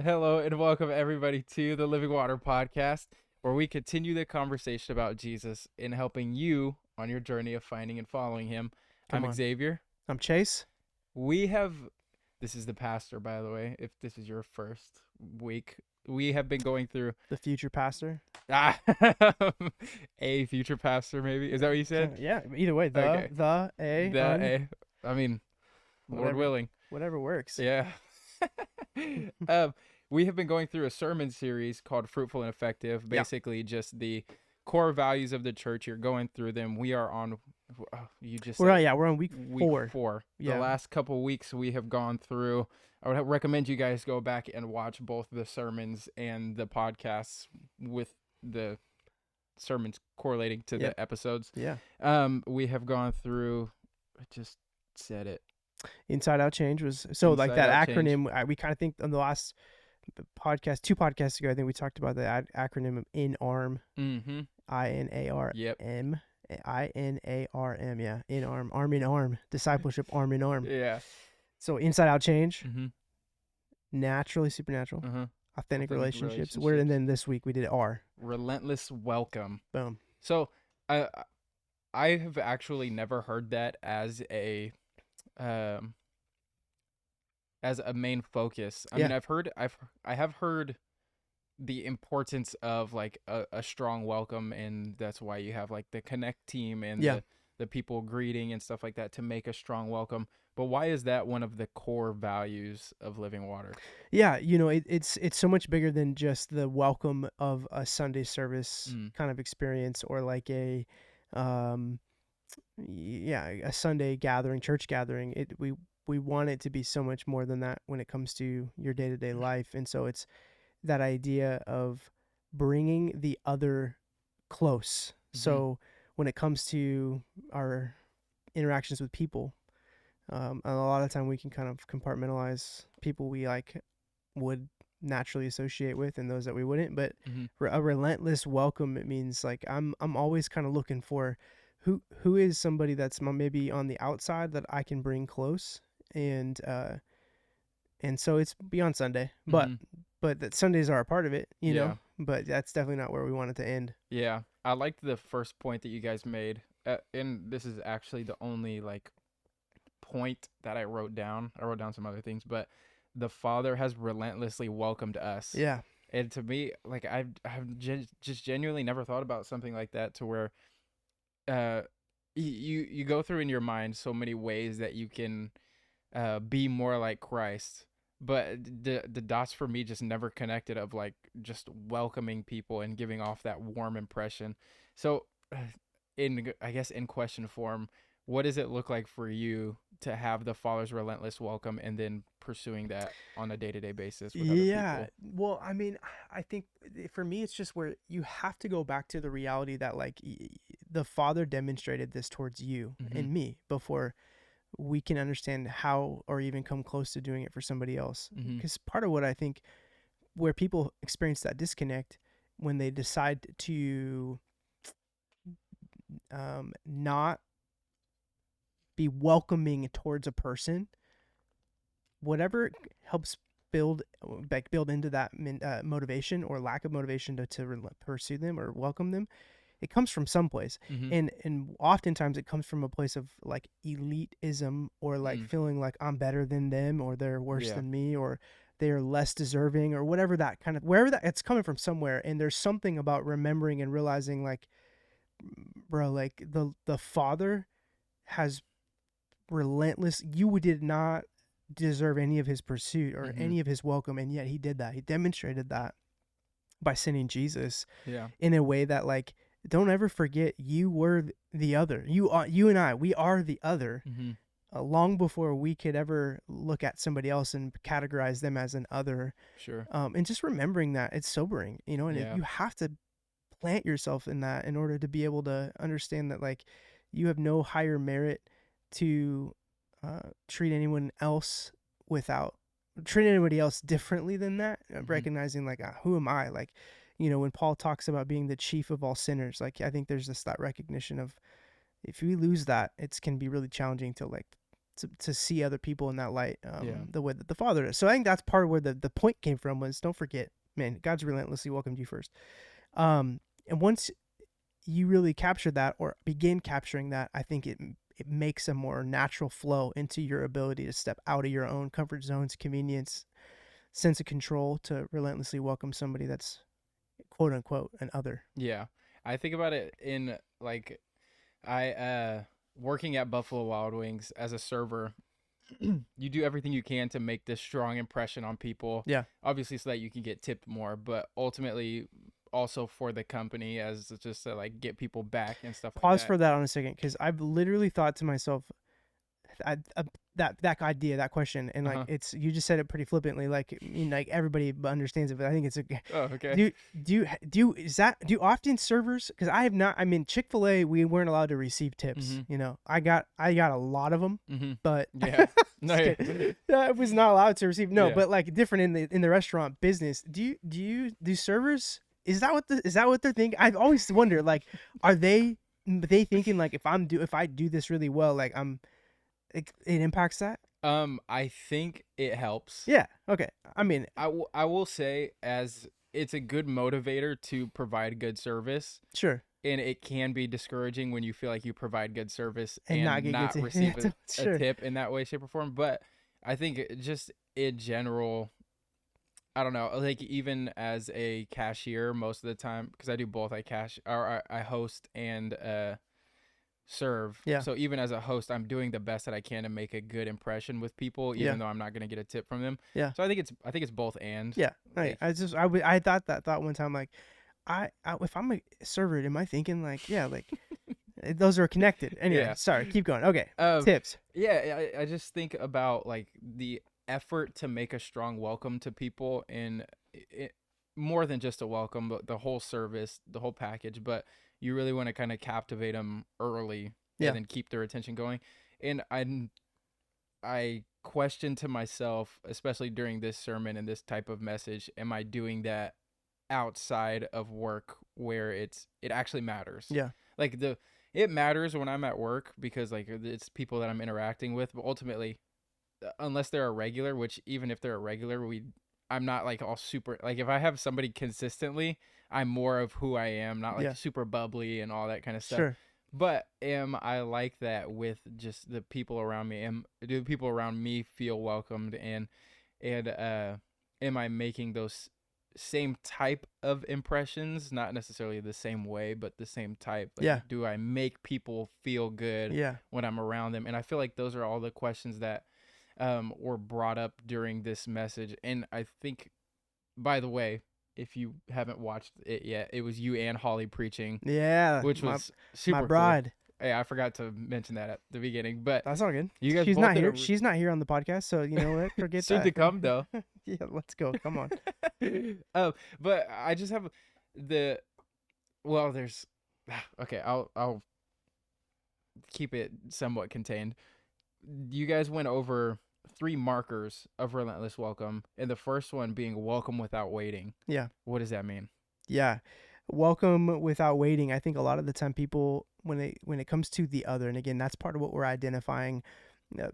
Hello and welcome everybody to the Living Water Podcast, where we continue the conversation about Jesus in helping you on your journey of finding and following him. Come I'm on. Xavier. I'm Chase. We have, this is the pastor, by the way, if this is your first week. We have been going through The future pastor. ah, a future pastor, maybe. Is that what you said? Yeah, either way, the Okay. the a The un a, I mean, Lord whatever willing. whatever works. Yeah. um, we have been going through a sermon series called Fruitful and Effective. Yeah. Basically, just the core values of the church. You're going through them. We are on. You just We're said on it. yeah, we're on week Week 4. 4. The Yeah. last couple weeks we have gone through. I would recommend you guys go back and watch both the sermons and the podcasts with the sermons correlating to Yep. the episodes. Yeah. We have gone through. I just said it. Inside Out Change was so like Inside that Out Change. acronym. We kind of think on the last podcast, 2 podcasts ago, I think we talked about the acronym of INARM. Mm-hmm. INARM. Yep. INARM. Yeah. INARM. Arm in arm. Discipleship. Arm in arm. Yeah. So Inside Out Change. Mm-hmm. Naturally supernatural. Uh-huh. Authentic relationships. And then this week we did R. Relentless welcome. Boom. So I have actually never heard that as a main focus. I mean, I have heard the importance of like a strong welcome, and that's why you have like the connect team and the people greeting and stuff like that to make a strong welcome. But why is that one of the core values of Living Water? Yeah, it's so much bigger than just the welcome of a Sunday service kind of experience, or like a Sunday gathering, church gathering. We want it to be so much more than that when it comes to your day-to-day life. And so it's that idea of bringing the other close. So when it comes to our interactions with people, and a lot of time we can kind of compartmentalize people we like would naturally associate with and those that we wouldn't. But a relentless welcome, it means like I'm always kind of looking for who is somebody that's maybe on the outside that I can bring close, and so it's beyond Sunday, but that Sundays are a part of it, you know. But that's definitely not where we want it to end. Yeah, I liked the first point that you guys made, and this is actually the only like point that I wrote down. I wrote down some other things, but the Father has relentlessly welcomed us. Yeah. And to me, like I've just genuinely never thought about something like that, to where you go through in your mind so many ways that you can be more like Christ, but the dots for me just never connected of like just welcoming people and giving off that warm impression. So in question form, what does it look like for you to have the Father's relentless welcome and then pursuing that on a day-to-day basis with other people? Well, I mean, I think for me it's just where you have to go back to the reality that like the Father demonstrated this towards you and me before we can understand how or even come close to doing it for somebody else. Because part of what I think where people experience that disconnect when they decide to not be welcoming towards a person, whatever helps build into that motivation or lack of motivation to pursue them or welcome them, it comes from someplace. And oftentimes it comes from a place of like elitism, or like feeling like I'm better than them, or they're worse than me, or they're less deserving, or whatever, that kind of, wherever that it's coming from somewhere. And there's something about remembering and realizing like, bro, like the Father has relentless, you did not deserve any of his pursuit or any of his welcome, and yet he did that. He demonstrated that by sending Jesus in a way that like, don't ever forget you were the other. You and I, we are the other. Long before we could ever look at somebody else and categorize them as an other. Sure. And just remembering that, it's sobering, you know, and you have to plant yourself in that in order to be able to understand that like you have no higher merit to treat anyone else anybody else differently than that. Recognizing like, who am I? Like, you know, when Paul talks about being the chief of all sinners, like I think there's that recognition of, if we lose that, it can be really challenging to like to see other people in that light, Yeah. the way that the Father does. So I think that's part of where the point came from was, don't forget, man, God's relentlessly welcomed you first. And once you really capture that or begin capturing that, I think it makes a more natural flow into your ability to step out of your own comfort zones, convenience, sense of control, to relentlessly welcome somebody that's quote unquote an other. Yeah. I think about it in like I working at Buffalo Wild Wings as a server, you do everything you can to make this strong impression on people. Yeah. Obviously so that you can get tipped more, but ultimately also for the company as just to like get people back and stuff like Pause that. for that on a second, because I've literally thought to myself, that idea, that question, and like it's, you just said it pretty flippantly, like, you know, like everybody understands it, but I think it's a Oh, okay. do you often servers, because I have not, I mean, Chick-fil-A, we weren't allowed to receive tips. Mhm. You know, I got a lot of them, Mhm. but Yeah. No. just kidding. I was not allowed to receive. No, Yeah. but like different in the restaurant business. Do servers, is that what they're thinking? I've always wondered, like, are they thinking like, if I do this really well, like it impacts that? I think it helps. Yeah. Okay. I mean, I will say as it's a good motivator to provide good service, sure. and it can be discouraging when you feel like you provide good service And not and get not to receive a sure. tip in that way, shape, or form. But I think just in general, I don't know, like even as a cashier, most of the time, because I do both, I host and serve. Yeah. So even as a host, I'm doing the best that I can to make a good impression with people, Yeah. even though I'm not gonna get a tip from them. Yeah. So I think it's both and. Yeah. Like, I thought that thought one time, like, if I'm a server, am I thinking like, yeah, like, those are connected. Anyway, Yeah. sorry, keep going. Okay. Um, Tips. yeah, I just think about like the effort to make a strong welcome to people, and it, more than just a welcome, but the whole service, the whole package. But you really want to kind of captivate them early Yeah. and then keep their attention going. And I question to myself, especially during this sermon and this type of message, am I doing that outside of work where it actually matters? Yeah. Like it matters when I'm at work because like it's people that I'm interacting with, but ultimately, unless they're a regular, which even if they're a regular, I'm not like all super, like if I have somebody consistently, I'm more of who I am, not like Yeah. super bubbly and all that kind of stuff. Sure. But am I like that with just the people around me? Do the people around me feel welcomed, and am I making those same type of impressions, not necessarily the same way, but the same type? Like, Yeah. do I make people feel good Yeah. when I'm around them? And I feel like those are all the questions that were brought up during this message. And I think, by the way, if you haven't watched it yet, it was you and Holly preaching, Yeah. which was super my cool. bride. Hey, I forgot to mention that at the beginning, but That's all good. you guys She's both not did here. She's not here on the podcast, so you know what? Forget soon that. to come though. Yeah, let's go. Come on. But I just have there's okay, I'll keep it somewhat contained. You guys went over 3 markers of relentless welcome, and the first one being welcome without waiting. Yeah. What does that mean? Yeah. Welcome without waiting. I think a lot of the time people, when it comes to the other, and again, that's part of what we're identifying,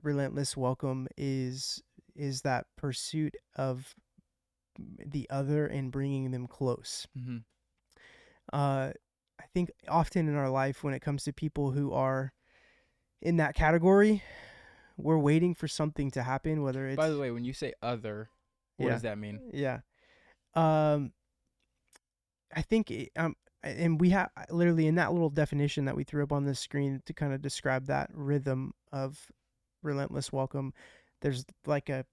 relentless welcome is that pursuit of the other and bringing them close. Mm-hmm. I think often in our life, when it comes to people who are in that category, we're waiting for something to happen, whether it's, By the way, when you say other, what does that mean? Yeah. I think and we have literally in that little definition that we threw up on the screen to kind of describe that rhythm of relentless welcome, there's like a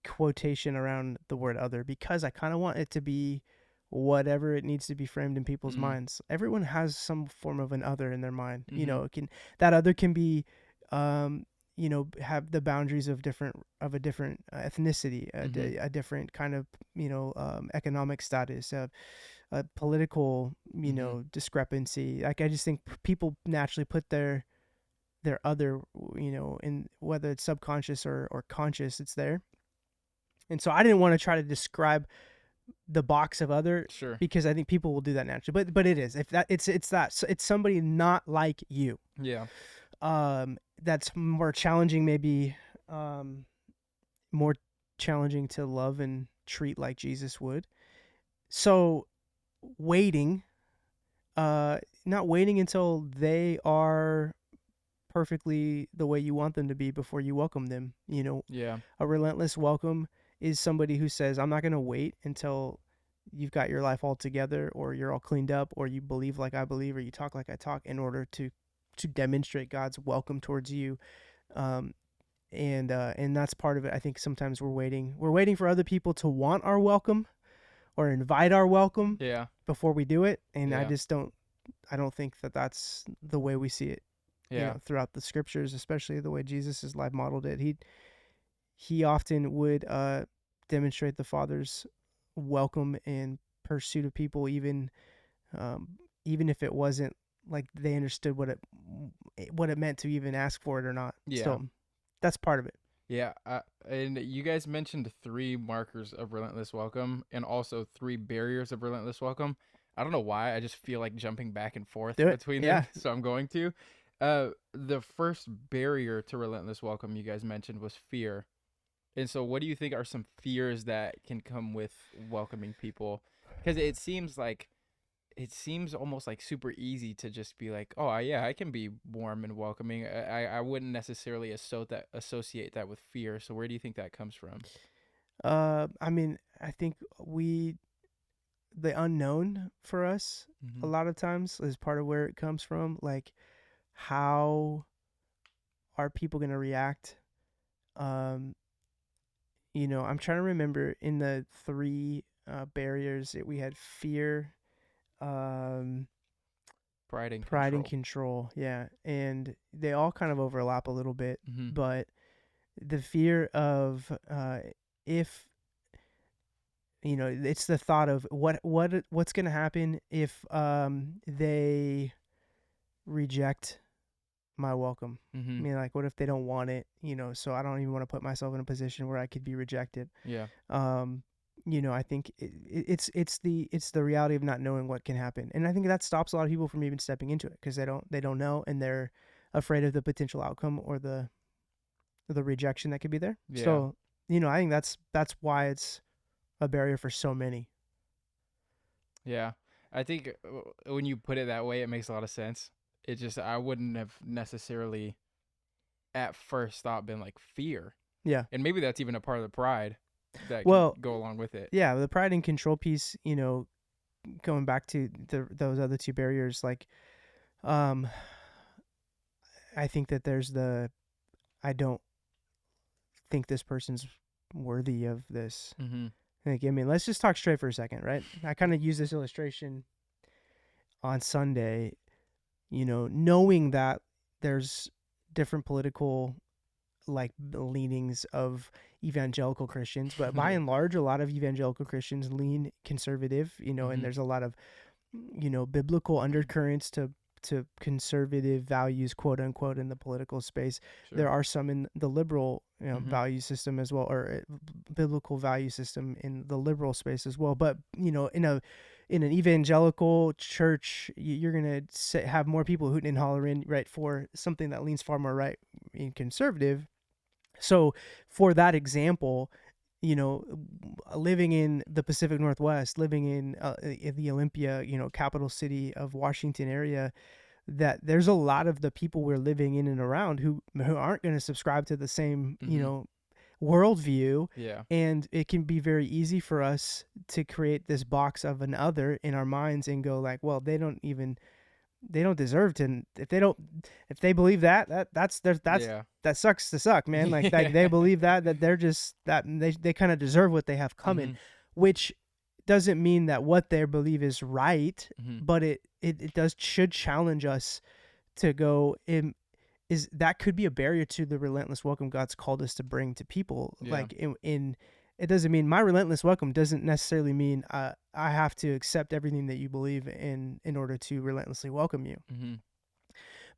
quotation around the word other, because I kind of want it to be whatever it needs to be framed in people's minds. Everyone has some form of an other in their mind. You know, that other can be have the boundaries of a different ethnicity, a different kind of economic status, a political discrepancy. Like, I just think people naturally put their other, in whether it's subconscious or conscious, it's there. And so I didn't want to try to describe the box of other, Sure, because I think people will do that naturally. But it is, if that it's somebody not like you. Yeah. that's more challenging, maybe um, more challenging to love and treat like Jesus would. So waiting, not waiting until they are perfectly the way you want them to be before you welcome them. Yeah. A relentless welcome is somebody who says, I'm not going to wait until you've got your life all together, or you're all cleaned up, or you believe like I believe, or you talk like I talk, in order to demonstrate God's welcome towards you. Um, and that's part of it. I think sometimes we're waiting for other people to want our welcome or invite our welcome Yeah. before we do it. And Yeah. I don't think that that's the way we see it, Yeah. throughout the scriptures, especially the way Jesus' life modeled it. He often would demonstrate the Father's welcome and pursuit of people, um, even if it wasn't like they understood what it meant to even ask for it or not. Yeah. So that's part of it. Yeah. And you guys mentioned 3 markers of relentless welcome and also 3 barriers of relentless welcome. I don't know why. I just feel like jumping back and forth Do it. between them, Yeah. so I'm going to. The first barrier to relentless welcome you guys mentioned was fear. And so, what do you think are some fears that can come with welcoming people? Because it seems almost like super easy to just be like, oh yeah, I can be warm and welcoming. I wouldn't necessarily associate that with fear. So where do you think that comes from? I mean, I think the unknown for us a Mm-hmm. lot of times is part of where it comes from. Like, how are people going to react? Um, I'm trying to remember in the three barriers that we had: fear, um, Pride and pride, and control. control. Yeah, and they all kind of overlap a little bit, Mm-hmm. but the fear of if it's the thought of what's going to happen if they reject my welcome. I Mm-hmm. mean, like, what if they don't want it? So I don't even want to put myself in a position where I could be rejected. Yeah. um I think it's the reality of not knowing what can happen, and I think that stops a lot of people from even stepping into it, because they don't know, and they're afraid of the potential outcome, or the rejection that could be there. Yeah. So I think that's why it's a barrier for so many. Yeah. I think when you put it that way, it makes a lot of sense. It just I wouldn't have necessarily at first thought been like fear, Yeah. and maybe that's even a part of the pride that can Well, go along with it. yeah, the pride and control piece, going back to those other two barriers, like, um I think that there's I don't think this person's worthy of this. Mm-hmm. Like, I mean, let's just talk straight for a second, right? I kind of use this illustration on Sunday, knowing that there's different political, like, leanings of evangelical Christians, but by Yeah. and large, a lot of evangelical Christians lean conservative, and Mm-hmm. there's a lot of, biblical undercurrents to conservative values, quote unquote, in the political space. Sure. There are some in the liberal, Mm-hmm. value system as well, or biblical value system in the liberal space as well. But in an evangelical church, you're gonna have more people hooting and hollering, right, for something that leans far more right and conservative. So, for that example, living in the Pacific Northwest, living in the Olympia, capital city of Washington area, that there's a lot of the people we're living in and around who aren't going to subscribe to the same, Mm-hmm. worldview. Yeah. And it can be very easy for us to create this box of an other in our minds and go like, well, they don't deserve to. If they believe Yeah. that sucks to suck, man. Like, they Yeah. believe that they're just that they kind of deserve what they have coming, Mm-hmm. which doesn't mean that what they believe is right, Mm-hmm. but it does should challenge us to go in. Is that could be a barrier to the relentless welcome God's called us to bring to people. Yeah. Like, in it doesn't mean my relentless welcome doesn't necessarily mean I have to accept everything that you believe in order to relentlessly welcome you. Mm-hmm.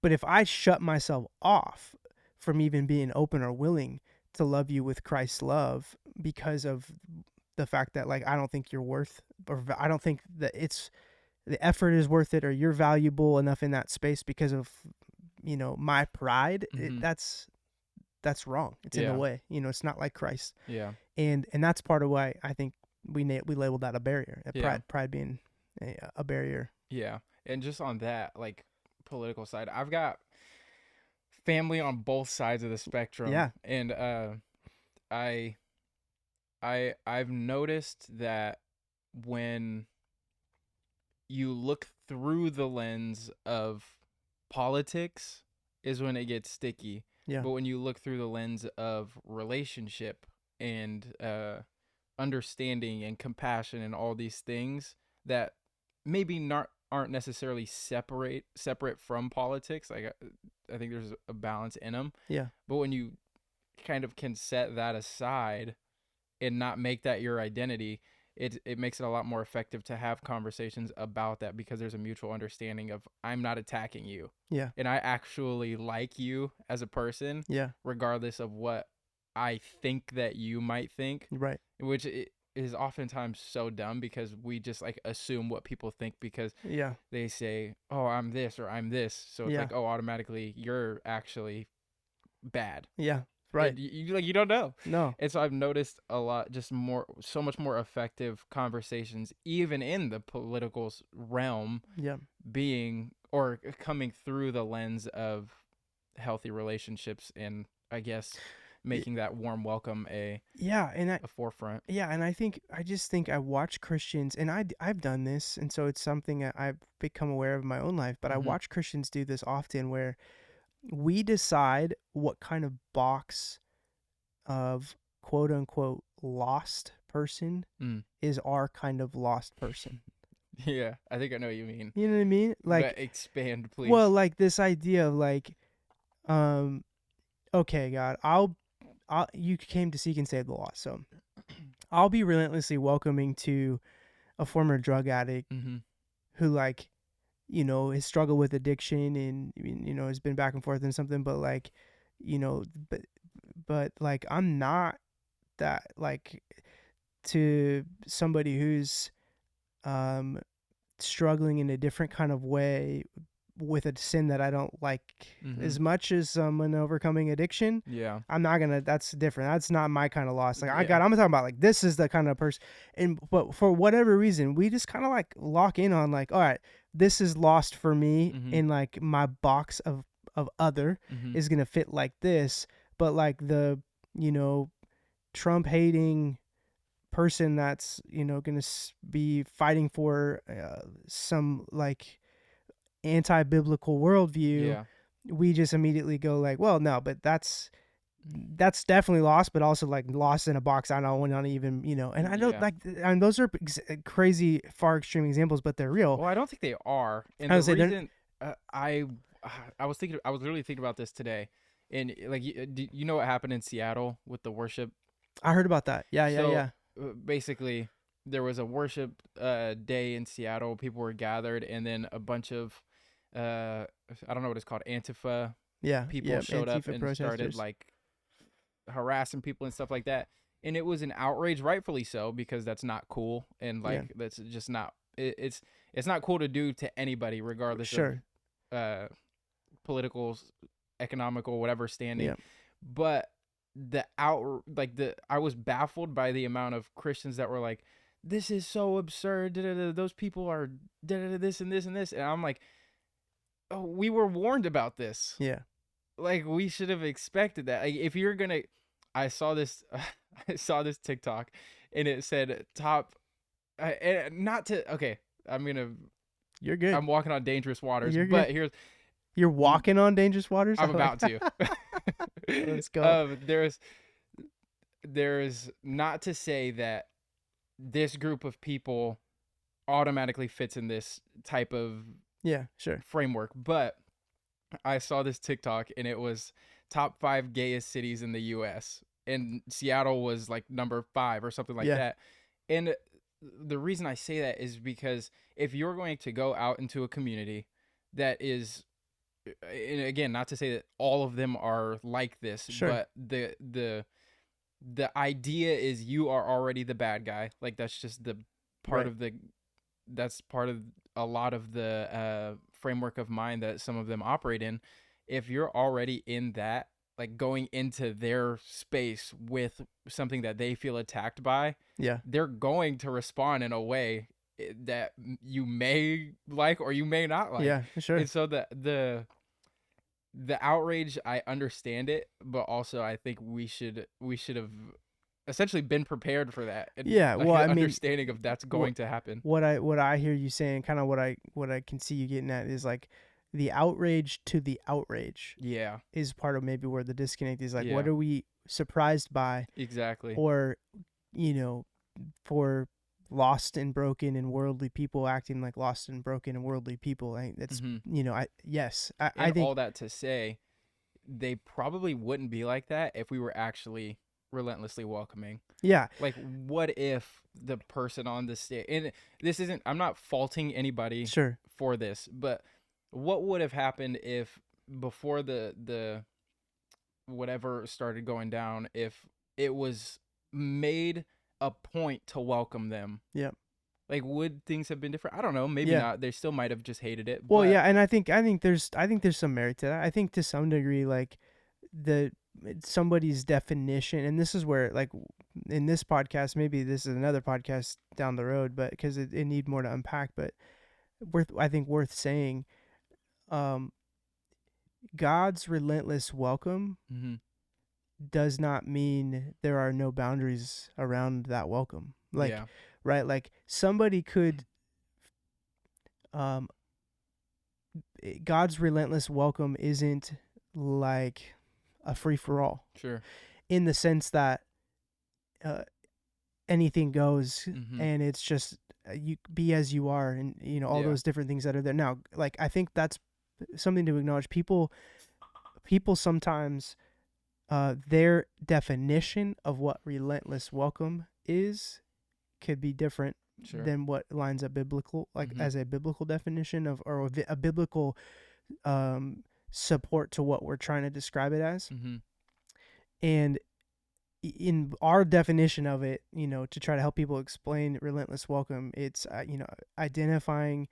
But if I shut myself off from even being open or willing to love you with Christ's love because of the fact that, like, I don't think you're worth, or I don't think that the effort is worth it, or you're valuable enough in that space because of my pride, Mm-hmm. that's wrong. It's in the Yeah. way. It's not like Christ. Yeah. And that's part of why I think we labeled that a barrier. Yeah. Pride being a barrier. Yeah. And just on that, like, political side, I've got family on both sides of the spectrum, Yeah. and I I've noticed that when you look through the lens of politics is when it gets sticky. Yeah. But when you look through the lens of relationship and understanding and compassion and all these things that maybe not aren't necessarily separate from politics, like I think there's a balance in them. Yeah. But when you kind of can set that aside and not make that your identity, it makes it a lot more effective to have conversations about that, because there's a mutual understanding of, I'm not attacking you, Yeah. and I actually like you as a person, Yeah. regardless of what I think that you might think, Right. which is oftentimes so dumb, because we just like assume what people think because Yeah. they say, oh, I'm this or I'm this, so it's Yeah. like, oh, automatically you're actually bad. Yeah. Right. And you like, you don't know. No. And so I've noticed a lot, just so much more effective conversations, even in the political realm, Yeah. being or coming through the lens of healthy relationships, and I guess Y- making that warm welcome Yeah. a forefront. And I just think I watch Christians, and I've done this, and so it's something that I've become aware of in my own life. But I Mm-hmm. watch Christians do this often, where we decide what kind of box of quote unquote lost person Mm. is our kind of lost person. Yeah, I think I know what you mean. You know what I mean? But Like, expand, well, please. like this idea of like, um, okay, God, you came to seek and save the lost, so I'll be relentlessly welcoming to a former drug addict Mm-hmm. who, like, has struggled with addiction and has been back and forth and something, but like, you know, but like I'm not that, like, to somebody who's um struggling in a different kind of way with a sin that I don't like Mm-hmm. as much as someone overcoming addiction. Yeah. I'm not gonna. That's different. That's not my kind of loss. Like Yeah. I'm talking about like this is the kind of person, but for whatever reason, we just kind of like lock in on like, all right, this is lost for me, Mm-hmm. in like my box of other Mm-hmm. is gonna fit like this, but like the you know Trump hating person that's gonna be fighting for some like anti-biblical worldview, Yeah. we just immediately go like, well, no, but that's definitely lost, but also like lost in a box I don't want to even, and I don't Yeah. like, and those are crazy far extreme examples, but they're real. Well, I don't think they are, and I the would say they're. reason I was thinking, I was literally thinking about this today, and like, you know what happened in Seattle with the worship? I heard about that. Yeah, yeah, So yeah, basically, there was a worship day in Seattle. People were gathered, and then a bunch of I don't know what it's called, Antifa yeah, people yeah. showed up Antifa and started protesters. like harassing people and stuff like that. And it was an outrage, rightfully so, because that's not cool, and Yeah, like that's just not. It's not cool to do to anybody, regardless of sure. uh, political, economical, whatever standing. Yeah, But I was baffled by the amount of Christians that were like, "This is so absurd. Da-da-da, those people are da-da-da, this and this and this," and I'm like, "Oh, we were warned about this. yeah, Like, we should have expected that. Like, if you're gonna," I saw this, I saw this TikTok, and it said top, not to. Okay, I'm gonna. you're good. I'm walking on dangerous waters, You're good. but here's You're walking on dangerous waters. I I'm like. about to. Let's go. There's not to say that this group of people automatically fits in this type of Yeah, sure. framework, but I saw this TikTok, and it was top 5 gayest cities in the U.S., and Seattle was like number 5 or something like Yeah, that. And the reason I say that is because if you're going to go out into a community that is, and again, not to say that all of them are like this, sure. but the idea is you are already the bad guy. Like, that's just the part Right. of the that's part of a lot of the framework of mind that some of them operate in, if you're already in that, like going into their space with something that they feel attacked by, Yeah. they're going to respond in a way that you may like or you may not like. Yeah, for sure. And so the outrage, I understand it, but also I think we should have essentially been prepared for that, and Yeah. like Well, an I mean, understanding of that's what going to happen. what I hear you saying, kind of what I can see you getting at is like the outrage to the outrage Yeah. is part of maybe where the disconnect is. Like, what Yeah. are we surprised by, Exactly. or you know, for lost and broken and worldly people acting like lost and broken and worldly people. I think that's Hmm. I yes, I And think all that to say, they probably wouldn't be like that if we were actually relentlessly welcoming. yeah, Like, what if the person on the stage, and this isn't, I'm not faulting anybody sure, for this, but what would have happened if before the whatever started going down, if it was made a point to welcome them? yeah, Like, would things have been different? I don't know. Maybe yeah. not. They still might have just hated it, Well, but yeah, and I think there's some merit to that. I think to some degree, like the somebody's definition, and this is where like in this podcast, maybe this is another podcast down the road, but because it need more to unpack, but worth saying, um, God's relentless welcome hmm, does not mean there are no boundaries around that welcome. Like, yeah, right? Like somebody could, um, God's relentless welcome isn't like a free for all sure. in the sense that uh, anything goes Hmm. and it's just you be as you are, and all Yeah. those different things that are there. Now, like I think that's something to acknowledge. People sometimes their definition of what relentless welcome is could be different Sure. than what lines up biblical, like Hmm. as a biblical definition of, or a biblical um, support to what we're trying to describe it as. Hmm. And in our definition of it, to try to help people explain relentless welcome, it's identifying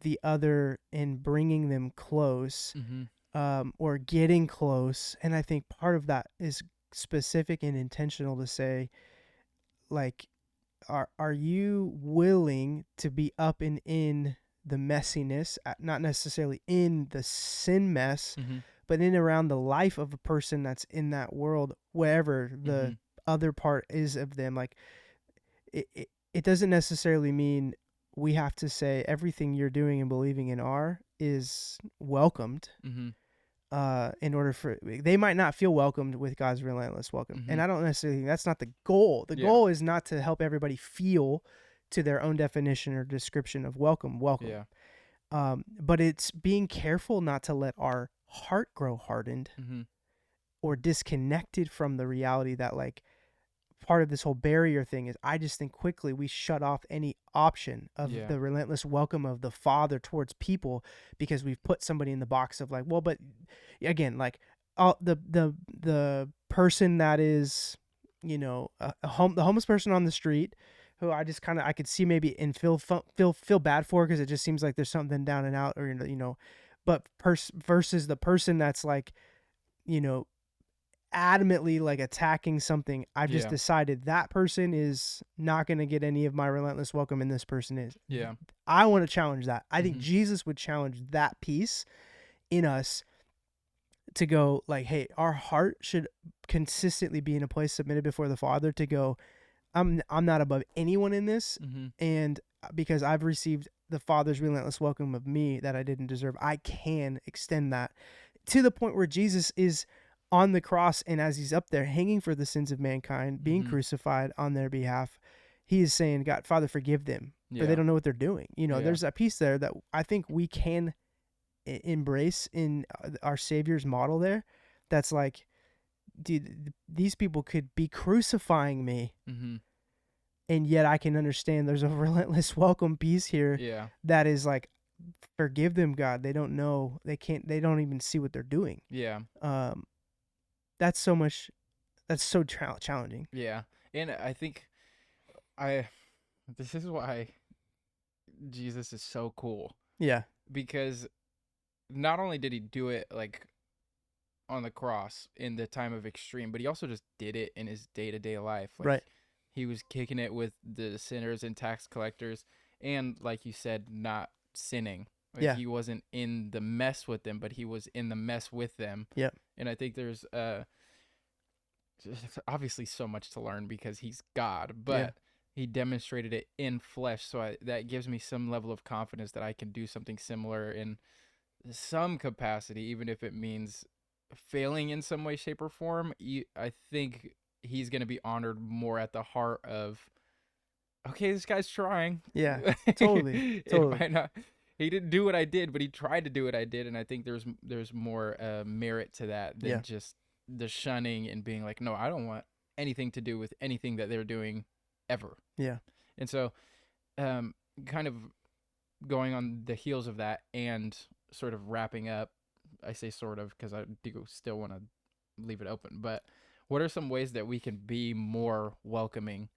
the other and bringing them close, Hmm. or getting close. And I think part of that is specific and intentional to say, like, are you willing to be up and in the messiness, not necessarily in the sin mess, Hmm. but in around the life of a person that's in that world, wherever Hmm. the other part is of them. Like it doesn't necessarily mean we have to say everything you're doing and believing in is welcomed, Hmm. in order for they might not feel welcomed with God's relentless welcome. Hmm. And I don't necessarily think that's not the goal. The Yeah. goal is not to help everybody feel to their own definition or description of welcome. Yeah. But it's being careful not to let our heart grow hardened Hmm. or disconnected from the reality that, like, part of this whole barrier thing is I just think quickly we shut off any option of Yeah. the relentless welcome of the Father towards people because we've put somebody in the box of like, well, but again, like the person that is, the homeless person on the street who I just kind of I could see maybe and feel bad for because it just seems like there's something down and out, or but versus the person that's like, you know adamantly like attacking something, I've just Yeah. decided that person is not going to get any of my relentless welcome, and this person is. Yeah. I want to challenge that. I think Hmm. Jesus would challenge that piece in us to go like, hey, our heart should consistently be in a place submitted before the Father to go, I'm not above anyone in this, Hmm. and because I've received the Father's relentless welcome of me that I didn't deserve, I can extend that to the point where Jesus is on the cross, and as he's up there hanging for the sins of mankind, being Hmm. crucified on their behalf, he is saying, God, Father, forgive them, for they Yeah. don't know what they're doing. Yeah. There's a piece there that I think we can embrace in our Savior's model there. That's like, dude, these people could be crucifying me, Hmm. and yet I can understand there's a relentless welcome piece here Yeah. that is like, forgive them, God. They don't know. They don't even see what they're doing. Yeah. Um, that's so much. That's so challenging. Yeah. And I think I this is why Jesus is so cool, Yeah. because not only did he do it like on the cross in the time of extreme, but he also just did it in his day-to-day life. Like Right. he was kicking it with the sinners and tax collectors, and like you said, not sinning. Like Yeah. he wasn't in the mess with them, but he was in the mess with them. Yep. And I think there's obviously so much to learn because he's God, Yeah. but he demonstrated it in flesh. So that gives me some level of confidence that I can do something similar in some capacity, even if it means failing in some way, shape, or form. I think he's going to be honored more at the heart of, okay, this guy's trying. Yeah. Totally. It Totally. might not. He didn't do what I did, but he tried to do what I did, and I think there's more merit to that Yeah. than just the shunning and being like, no, I don't want anything to do with anything that they're doing ever. Yeah. And so, kind of going on the heels of that and sort of wrapping up, I say sort of because I do still want to leave it open, but what are some ways that we can be more welcoming?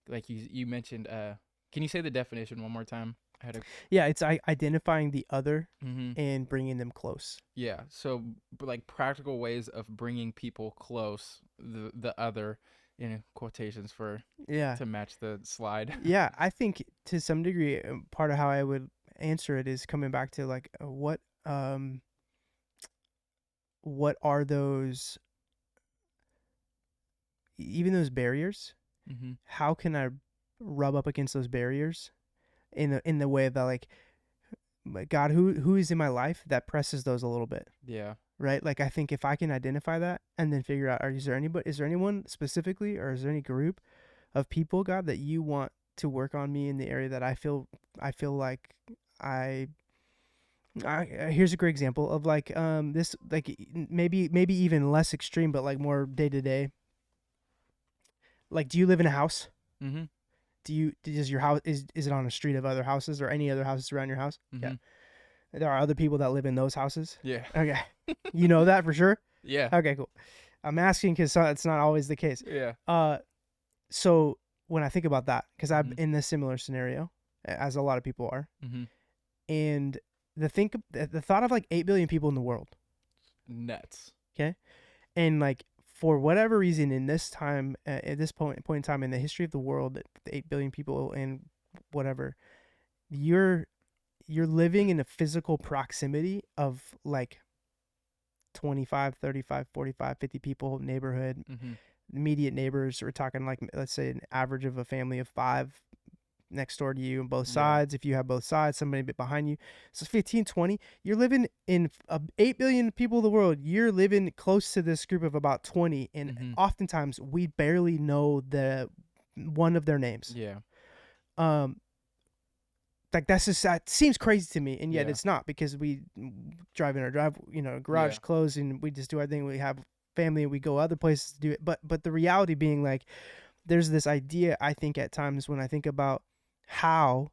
Like you mentioned, can you say the definition one more time? I had a Yeah. It's identifying the other mm-hmm. and bringing them close. Yeah. So like practical ways of bringing people close, the other, quotations for Yeah. to match the slide. Yeah. I think to some degree, part of how I would answer it is coming back to like what are those, even those barriers? Mm-hmm. How can I rub up against those barriers in the way that like God, who is in my life that presses those a little bit, Yeah. right? Like I think if I can identify that and then figure out, is there anyone specifically, or is there any group of people, God, that you want to work on me in the area that I feel like I. Here's a great example of like this, like maybe even less extreme, but like more day to day. Like, do you live in a house? Mm-hmm. Does your house, is it on a street of other houses or any other houses around your house? Mm-hmm. Yeah. There are other people that live in those houses. Yeah. Okay. You know that for sure? Yeah. Okay, cool. I'm asking because it's not always the case. Yeah. So when I think about that, because I'm Mhm. in this similar scenario, as a lot of people are, Mm-hmm. and the thought of like 8 billion people in the world, Nuts. okay, and like for whatever reason in this time, at this point in time in the history of the world, the 8 billion people and whatever, you're living in a physical proximity of like 25, 35, 45, 50 people neighborhood, Mm-hmm. immediate neighbors. We're talking like, let's say an average of a family of 5 next door to you on both Yeah. sides. If you have both sides, somebody a bit behind you. So 15, 20, you're living in 8 billion people in the world. You're living close to this group of about 20. And Mm-hmm. oftentimes we barely know one of their names. Yeah. Like that seems crazy to me, and yet Yeah. it's not, because we drive in our garage Yeah. closed, and we just do our thing. We have family, and we go other places to do it. But the reality being, like, there's this idea, I think, at times when I think about how,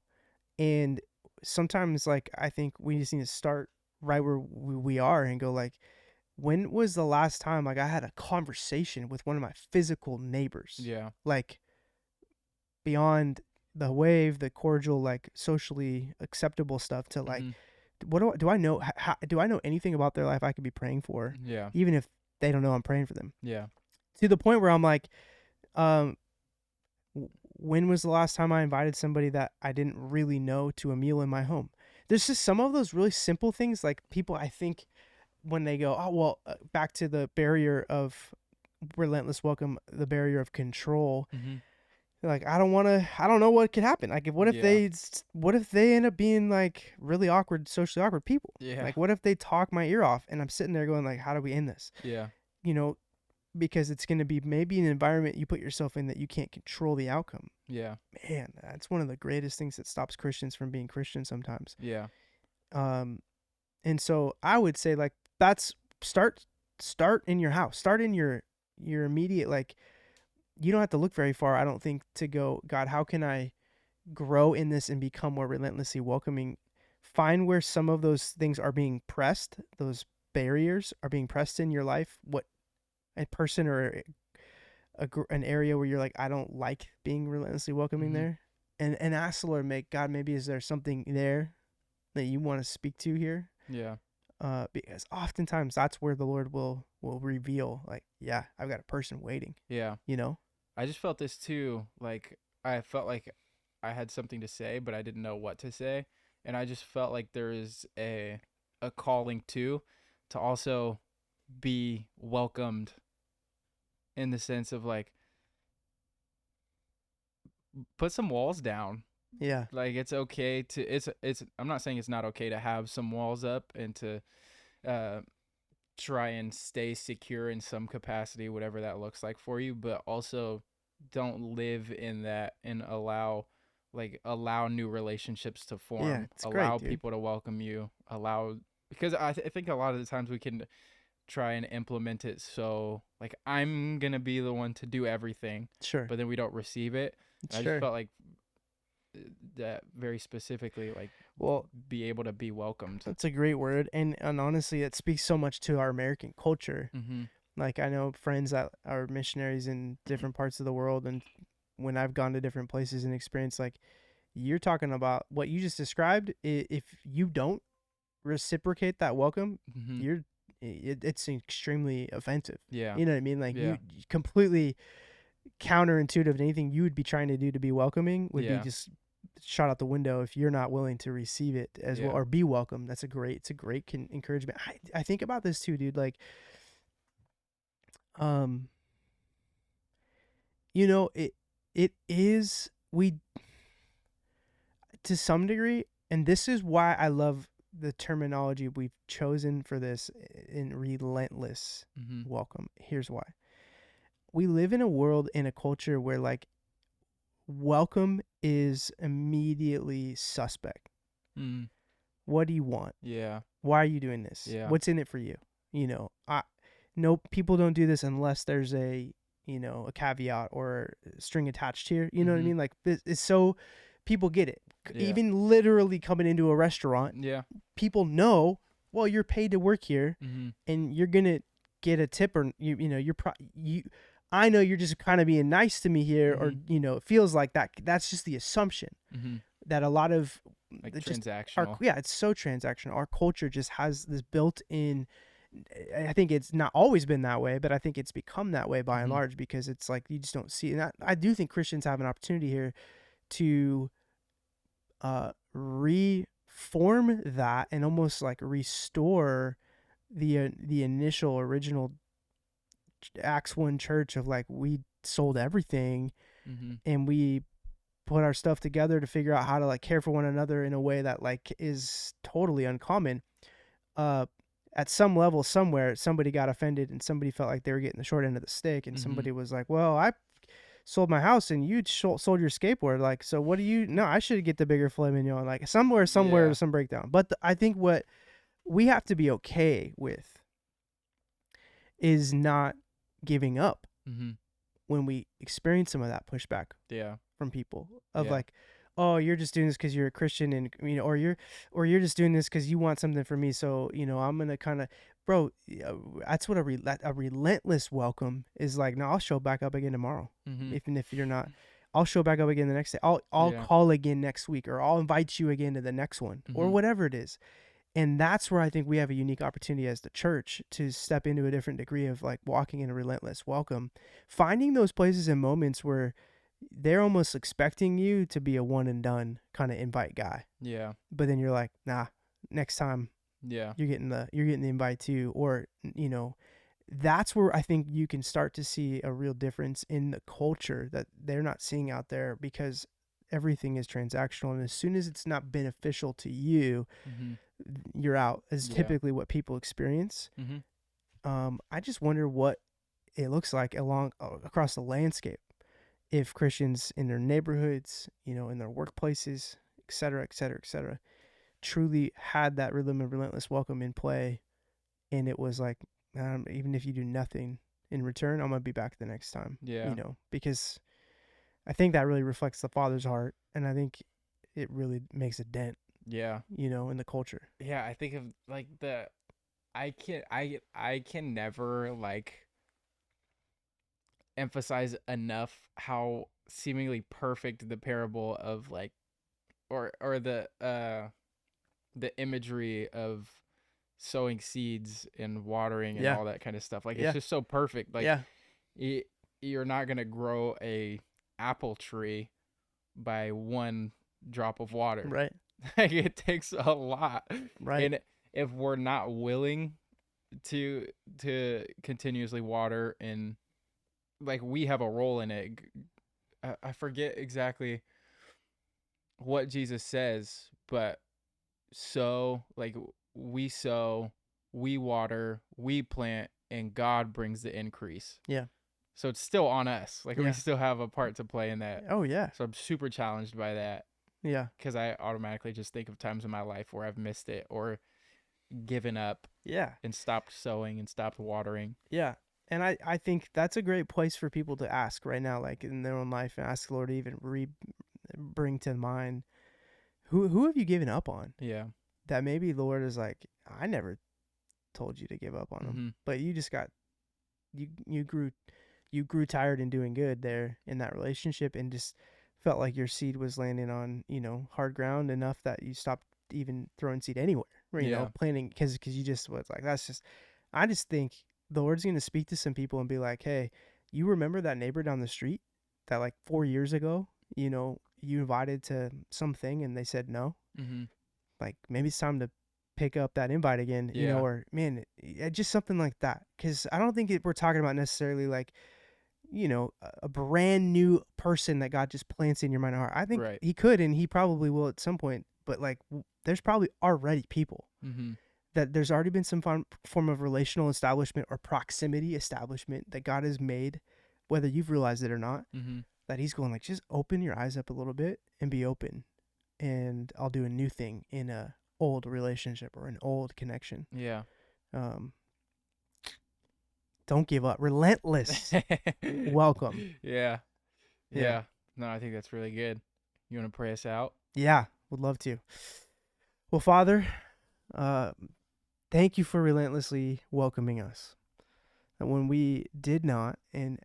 and sometimes like I think we just need to start right where we are and go like, when was the last time like I had a conversation with one of my physical neighbors? Yeah. Like beyond the wave, the cordial, like socially acceptable stuff, to like, Mm-hmm. what do I know? Do I know anything about their life I could be praying for, Yeah. even if they don't know I'm praying for them? Yeah. To the point where I'm like, when was the last time I invited somebody that I didn't really know to a meal in my home? There's just some of those really simple things, like people, I think, when they go, oh well, back to the barrier of relentless welcome, the barrier of control. Mm-hmm. Like I don't know what could happen. Like what if they end up being like really awkward, socially awkward people? Yeah. Like what if they talk my ear off, and I'm sitting there going like, how do we end this? Yeah. You know, because it's going to be maybe an environment you put yourself in that you can't control the outcome. Yeah. Man, that's one of the greatest things that stops Christians from being Christians sometimes. Yeah. And so I would say like that's start in your house, start in your immediate, like, you don't have to look very far, I don't think, to go, God, how can I grow in this and become more relentlessly welcoming? Find where some of those things are being pressed, those barriers are being pressed in your life. What a person or an area where you're like, I don't like being relentlessly welcoming Mm-hmm. there, and ask the Lord, maybe is there something there that you want to speak to here? Yeah. Because oftentimes that's where the Lord will reveal, like, yeah, I've got a person waiting, Yeah. you know. I just felt this too. Like I felt like I had something to say, but I didn't know what to say, and I just felt like there is a calling too, to also be welcomed in the sense of like put some walls down. Yeah, Like it's okay to it's I'm not saying it's not okay to have some walls up and to uh try and stay secure in some capacity, whatever that looks like for you, but also don't live in that and allow new relationships to yeah, form, it's great, allow dude. people to welcome you, allow because I think a lot of the times we can try and implement it so like I'm gonna be the one to do everything, Sure, but then we don't receive it. And I just sure. felt like that very specifically, like Well, be able to be welcomed. that's a great word, and honestly, it speaks so much to our American culture. Mm-hmm. Like, I know friends that are missionaries in different parts of the world, and when I've gone to different places and experienced, like, you're talking about what you just described. If you don't reciprocate that welcome, Mm-hmm. you're it's extremely offensive. Yeah. You know what I mean? Like, Yeah. you completely counterintuitive to anything you would be trying to do to be welcoming would be Yeah. just shot out the window if you're not willing to receive it as well Yeah. or be welcome. It's a great encouragement. I think about this too, dude. Like, um, it is we to some degree, and this is why I love the terminology we've chosen for this in relentless Mm-hmm. welcome. Here's why. We live in a world, in a culture where, like, welcome is immediately suspect. Mm. What do you want? Yeah. Why are you doing this? Yeah. What's in it for you? I no, people don't do this unless there's a caveat or a string attached here. You know what I Mm-hmm. mean? Like, this is so people get it. Yeah. Even literally coming into a restaurant, Yeah. people know, well, you're paid to work here Mm-hmm. and you're going to get a tip, or you I know you're just kind of being nice to me here, or Mm-hmm. it feels like that. That's just the assumption Mm-hmm. that a lot of Like just our, transactional. yeah, it's so transactional. Our culture just has this built in. I think it's not always been that way, but I think it's become that way by and Mm-hmm. large, because it's like you just don't see it. And I do think Christians have an opportunity here to reform that and almost like restore the initial original Acts 1 church of, like, we sold everything Mm-hmm. and we put our stuff together to figure out how to, like, care for one another in a way that, like, is totally uncommon. uh at some level somewhere somebody got offended and somebody felt like they were getting the short end of the stick, and Mm-hmm. somebody was like, well, I sold my house and you sold your skateboard, like, so what do you, no, I should get the bigger filet mignon. Like, somewhere Yeah. there's some breakdown, but I think what we have to be okay with is not giving up Mm-hmm. when we experience some of that pushback Yeah. from people of, Yeah. like, oh, you're just doing this because you're a Christian, and or you're just doing this because you want something from me, so I'm gonna kind of, bro, that's what a relentless welcome is like. No, I'll show back up again tomorrow, Mm-hmm. even if you're not. I'll show back up again the next day. I'll Yeah. call again next week, or I'll invite you again to the next one, or Mm-hmm. whatever it is. And that's where I think we have a unique opportunity as the church to step into a different degree of, like, walking in a relentless welcome, finding those places and moments where they're almost expecting you to be a one and done kind of invite guy, Yeah. but then you're like, nah, next time Yeah. you're getting the invite too. Or that's where I think you can start to see a real difference in the culture that they're not seeing out there, because everything is transactional, and as soon as it's not beneficial to you, Mm-hmm. you're out, is Yeah. typically what people experience. Mm-hmm. I just wonder what it looks like across the landscape if Christians in their neighborhoods, in their workplaces, et cetera, et cetera, et cetera, truly had that rhythm and relentless welcome in play. And it was like, even if you do nothing in return, I'm going to be back the next time, Yeah. because I think that really reflects the Father's heart. And I think it really makes a dent, Yeah. in the culture. Yeah. I think of like I can never like emphasize enough how seemingly perfect the parable of like or the imagery of sowing seeds and watering and Yeah. all that kind of stuff. Like Yeah. it's just so perfect. Like Yeah. you're not gonna grow a apple tree by one drop of water. Right. Like it takes a lot, Right. and if we're not willing to continuously water, and like we have a role in it. I forget exactly what Jesus says, but sow, we water, we plant, and God brings the increase. Yeah. So it's still on us. Like we Yeah. still have a part to play in that. Oh yeah. So I'm super challenged by that Yeah. because I automatically just think of times in my life where I've missed it or given up Yeah. and stopped sowing and stopped watering. Yeah. And I think that's a great place for people to ask right now, like in their own life, and ask the Lord to even bring to mind who have you given up on? Yeah. That maybe the Lord is like, I never told you to give up on them, but you just got you grew tired in doing good there in that relationship, and just felt like your seed was landing on hard ground enough that you stopped even throwing seed anywhere, or, planting because you just was like, that's just. I just think the Lord's going to speak to some people and be like, hey, you remember that neighbor down the street that like 4 years ago, you invited to something and they said no? Mm-hmm. Like maybe it's time to pick up that invite again, or man, just something like that. Because I don't think we're talking about necessarily like, a brand new person that God just plants in your mind and heart. I think he could, and he probably will at some point, but like there's probably already people. Mm-hmm. That there's already been some form of relational establishment or proximity establishment that God has made, whether you've realized it or not, that he's going like, just open your eyes up a little bit and be open, and I'll do a new thing in a old relationship or an old connection. Yeah. Don't give up. Relentless. Welcome. Yeah. No, I think that's really good. You want to pray us out? Yeah, would love to. Well, Father, thank you for relentlessly welcoming us. That when we did not and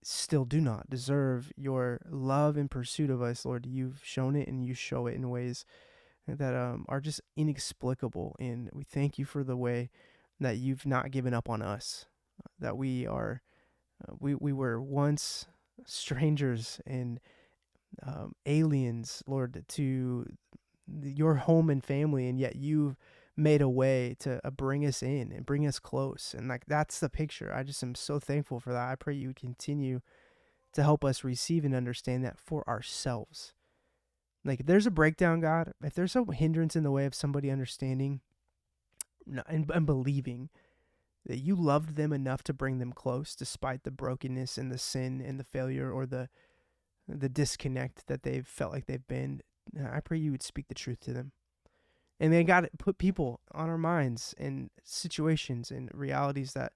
still do not deserve your love and pursuit of us, Lord, you've shown it and you show it in ways that are just inexplicable. And we thank you for the way that you've not given up on us, that we are, we were once strangers and aliens, Lord, to your home and family, and yet you've made a way to bring us in and bring us close. And like, that's the picture. I just am so thankful for that. I pray you would continue to help us receive and understand that for ourselves. Like if there's a breakdown, God, if there's a hindrance in the way of somebody understanding and believing that you loved them enough to bring them close despite the brokenness and the sin and the failure or the disconnect that they've felt like they've been, I pray you would speak the truth to them. And then God, put people on our minds and situations and realities that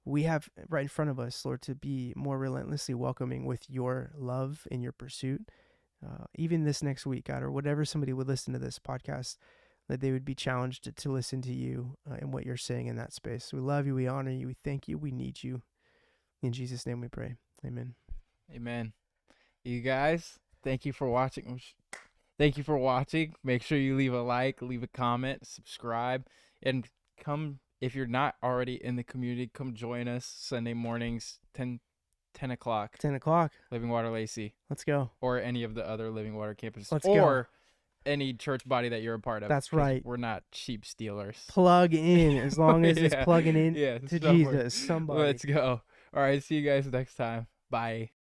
we have right in front of us, Lord, to be more relentlessly welcoming with your love and your pursuit. Even this next week, God, or whatever somebody would listen to this podcast, that they would be challenged to listen to you and what you're saying in that space. We love you. We honor you. We thank you. We need you. In Jesus' name we pray. Amen. Amen. You guys, thank you for watching. Make sure you leave a like, leave a comment, subscribe, and come, if you're not already in the community, come join us Sunday mornings, 10 o'clock. 10 o'clock. Living Water Lacey. Let's go. Or any of the other Living Water campuses. Let's or go. Any church body that you're a part of. That's right. We're not cheap stealers. Plug in, as long as it's plugging in to somewhere. Jesus. Somebody. Let's go. All right, see you guys next time. Bye.